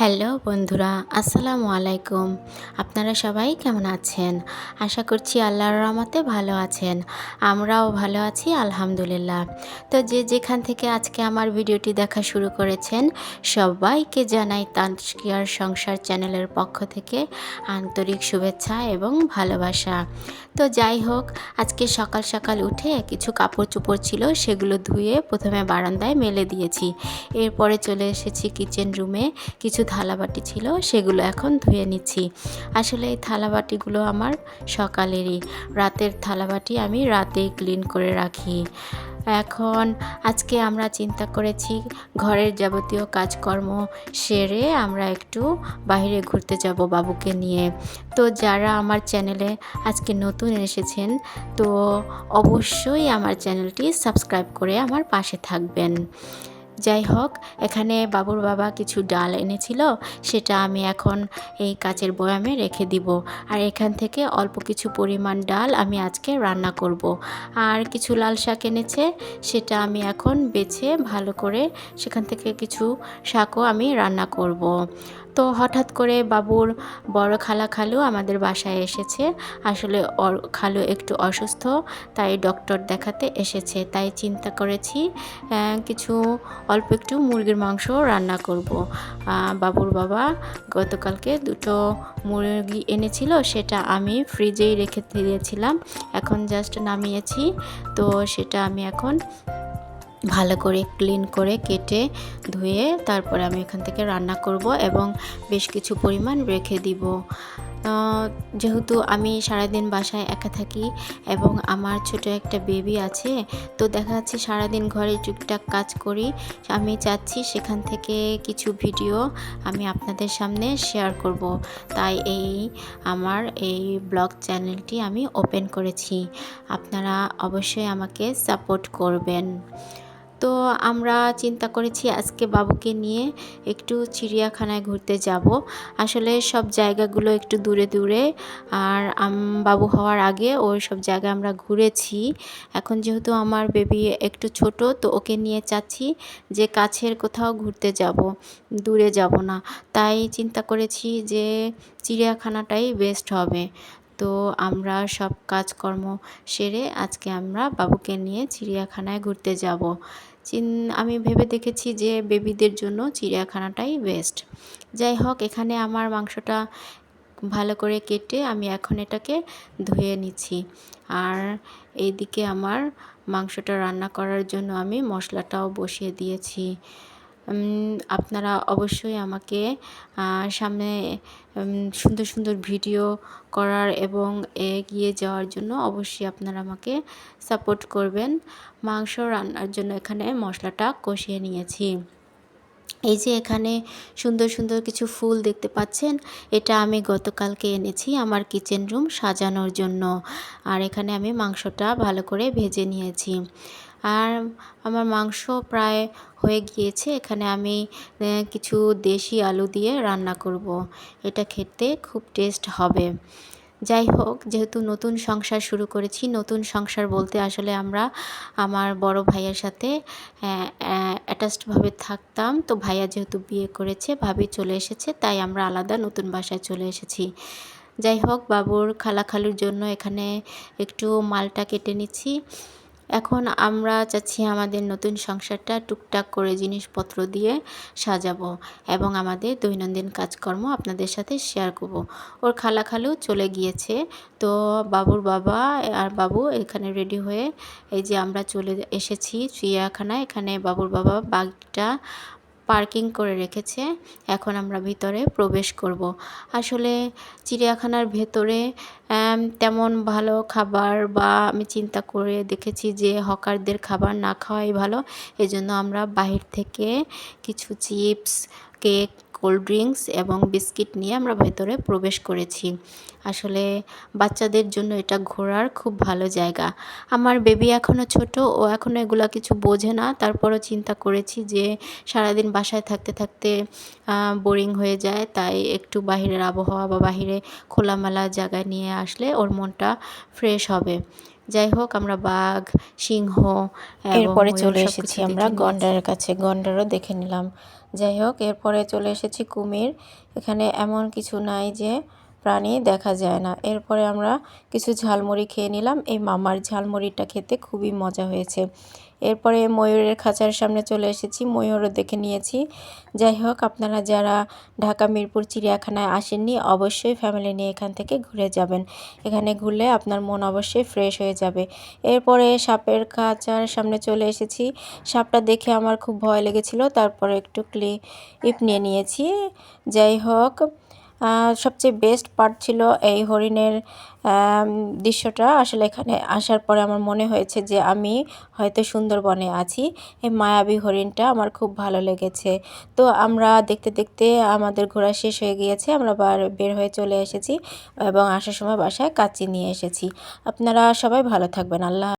Hello বন্ধুরা, আসসালামু আলাইকুম। আপনারা সবাই কেমন আছেন? আশা করছি আল্লাহর রহমতে ভালো আছেন। আমরাও ভালো আছি আলহামদুলিল্লাহ। তো যে যেখান থেকে আজকে আমার ভিডিওটি দেখা শুরু করেছেন, সবাইকে জানাই তানস্কিয়ার সংসার চ্যানেলের পক্ষ থেকে আন্তরিক শুভেচ্ছা এবং ভালোবাসা। তো যাই হোক, আজকে সকাল সকাল উঠে কিছু কাপড়-চোপড় ছিল, সেগুলো ধুয়ে প্রথমে বারান্দায় মেলে দিয়েছি। এরপরে চলে এসেছি কিচেন রুমে। কিছু থালাবাটি ছিল, সেগুলো এখন ধুয়ে নিচ্ছি। আসলে এই থালাবাটিগুলো আমার সকালেরই, রাতের থালাবাটি আমি রাতেই ক্লিন করে রাখি। এখন আজকে আমরা চিন্তা করেছি ঘরের যাবতীয় কাজকর্ম সেরে আমরা একটু বাইরে ঘুরতে যাব বাবুকে নিয়ে। তো যারা আমার চ্যানেলে আজকে নতুন এসেছেন, তো অবশ্যই আমার চ্যানেলটি সাবস্ক্রাইব করে আমার পাশে থাকবেন। যাই হোক, এখানে বাবুর বাবা কিছু ডাল এনেছিল, সেটা আমি এখন এই কাচের বয়ামে রেখে দিব। আর এখান থেকে অল্প কিছু পরিমাণ ডাল আমি আজকে রান্না করব। আর কিছু লাল শাক এনেছে, সেটা আমি এখন বেছে ভালো করে সেখান থেকে কিছু শাকও আমি রান্না করব। তো হঠাৎ করে বাবুর বড় খালু আমাদের বাসায় এসেছে। আসলে খালু একটু অসুস্থ, তাই ডক্টর দেখাতে এসেছে। তাই চিন্তা করেছি কিছু অল্প একটু মুরগির মাংস রান্না করব। বাবুর বাবা গতকালকে দুটো মুরগি এনেছিল, সেটা আমি ফ্রিজেই রেখে দিয়েছিলাম। এখন জাস্ট নামিয়েছি। তো সেটা আমি এখন ভালো করে ক্লিন করে কেটে ধুয়ে তারপরে আমি এখান থেকে রান্না করব এবং বেশ কিছু পরিমাণ রেখে দিব। যেহেতু আমি সারাদিন বাসায় একা থাকি এবং আমার ছোট একটা বেবি আছে, তো দেখা যাচ্ছে সারাদিন ঘরে টুকটাক কাজ করি। আমি চাচ্ছি সেখান থেকে কিছু ভিডিও আমি আপনাদের সামনে শেয়ার করব। তাই আমার এই ব্লগ চ্যানেলটি আমি ওপেন করেছি। আপনারা অবশ্যই আমাকে সাপোর্ট করবেন। তো আমরা চিন্তা করেছি আজকে বাবুকে নিয়ে একটু চিড়িয়াখানায় ঘুরতে যাব। আসলে সব জায়গাগুলো একটু দূরে দূরে, আর বাবু হওয়ার আগে ওই সব জায়গায় আমরা ঘুরেছি। এখন যেহেতু আমার বেবি একটু ছোট, তো ওকে নিয়ে চাচ্ছি যে কাছের কোথাও ঘুরতে যাব, দূরে যাব না। তাই চিন্তা করেছি যে চিড়িয়াখানাটাই বেস্ট হবে। তো আমরা সব কাজকর্ম সেরে আজকে আমরা বাবুকে নিয়ে চিড়িয়াখানায় ঘুরতে যাব। আমি ভেবে দেখেছি যে বেবিদের জন্য চিড়িয়াখানাটাই বেস্ট। যাই হোক, এখানে আমার মাংসটা ভালো করে কেটে আমি এখন এটাকে ধুয়ে নিচ্ছি। আর এইদিকে আমার মাংসটা রান্না করার জন্য আমি মশলাটাও বসিয়ে দিয়েছি। আপনারা অবশ্যই আমাকে সামনে সুন্দর সুন্দর ভিডিও করার এবং এগিয়ে যাওয়ার জন্য অবশ্যই আপনারা আমাকে সাপোর্ট করবেন। মাংস রান্নার জন্য এখানে মশলাটা কষিয়ে নিয়েছি। এই যে এখানে সুন্দর সুন্দর কিছু ফুল দেখতে পাচ্ছেন, এটা আমি গতকালকে এনেছি আমার কিচেন রুম সাজানোর জন্য। আর এখানে আমি মাংসটা ভালো করে ভেজে নিয়েছি। আর আমার মাংস প্রায় হয়ে গিয়েছে। এখানে আমি কিছু দেশি আলু দিয়ে রান্না করব। এটা খেতে খুব টেস্ট হবে। যাই হোক, যেহেতু নতুন সংসার শুরু করেছি, নতুন সংসার বলতে আসলে আমরা আমার বড় ভাইয়ের সাথে অ্যাটাচডভাবে থাকতাম। তো ভাইয়া যেহেতু বিয়ে করেছে, ভাবি চলে এসেছে, তাই আমরা আলাদা নতুন বাসায় চলে এসেছি। যাই হোক, বাবুর খালুর জন্য এখানে একটু মালটা কেটে নিচ্ছি। এখন আমরা চাচ্ছি আমাদের নতুন সংসারটা টুকটাক করে জিনিসপত্র দিয়ে সাজাবো এবং আমাদের দৈনন্দিন কাজকর্ম আপনাদের সাথে শেয়ার করব। ওর খালু চলে গিয়েছে, তো বাবুর বাবা আর বাবু এখানে রেডি হয়ে এই যে আমরা চলে এসেছি চিড়িয়াখানায়। এখানে বাবুর বাবা বাইকটা পার্কিং করে রেখেছে। এখন আমরা ভিতরে প্রবেশ করব। আসলে চিড়িয়াখানার ভেতরে তেমন ভালো খাবার বা আমি চিন্তা করে দেখেছি যে হকারদের খাবার না খাওয়াই ভালো। এজন্য আমরা বাহির থেকে কিছু চিপস, কেক, কোল্ড ড্রিঙ্কস এবং বিস্কিট নিয়ে আমরা ভেতরে প্রবেশ করেছি। আসলে বাচ্চাদের জন্য এটা ঘোরার খুব ভালো জায়গা। আমার বেবি এখনও ছোট, ও এখনও এগুলা কিছু বোঝে না। তারপরও চিন্তা করেছি যে সারাদিন বাসায় থাকতে থাকতে বোরিং হয়ে যায়, তাই একটু বাহিরের আবহাওয়া বা বাহিরে খোলামেলা জায়গায় নিয়ে আসলে ওর মনটা ফ্রেশ হবে। যাই হোক, আমরা বাঘ, সিংহ এবং এরপরে ময়ূর চলে সব এসেছি কিছু আমরা দেখে নিয়েছি। গন্ডারের কাছে। গন্ডারও দেখে নিলাম। যাই হোক, এরপরে চলে এসেছি কুমির। এখানে এমন কিছু নাই যে প্রাণী দেখা যায় না। এরপরে আমরা কিছু ঝালমুড়ি খেয়ে নিলাম। এই মামার ঝালমুড়িটা খেতে খুবই মজা হয়েছে। এরপরে ময়ূরের খাঁচার সামনে চলে এসেছি, ময়ূরও দেখে নিয়েছি। যাই হোক, আপনারা যারা ঢাকা মিরপুর চিড়িয়াখানায় আসেননি অবশ্যই ফ্যামিলি নিয়ে এখান থেকে ঘুরে যাবেন। এখানে ঘুরলে আপনার মন অবশ্যই ফ্রেশ হয়ে যাবে। এরপরে সাপের খাঁচার সামনে চলে এসেছি। সাপটা দেখে আমার খুব ভয় লেগেছিল, তারপরে একটু ক্লিপ নিয়ে নিয়েছি। যাই হোক, সবচেয়ে বেস্ট পার্ট ছিল এই হরিণের দৃশ্যটা। আসলে এখানে আসার পরে আমার মনে হয়েছে যে আমি হয়তো সুন্দরবনে আছি। এই মায়াবী হরিণটা আমার খুব ভালো লেগেছে। তো আমরা দেখতে দেখতে আমাদের ঘোরা শেষ হয়ে গিয়েছে। আমরা বের হয়ে চলে এসেছি এবং আসার সময় বাসায় কাচ্চি নিয়ে এসেছি। আপনারা সবাই ভালো থাকবেন। আল্লাহ।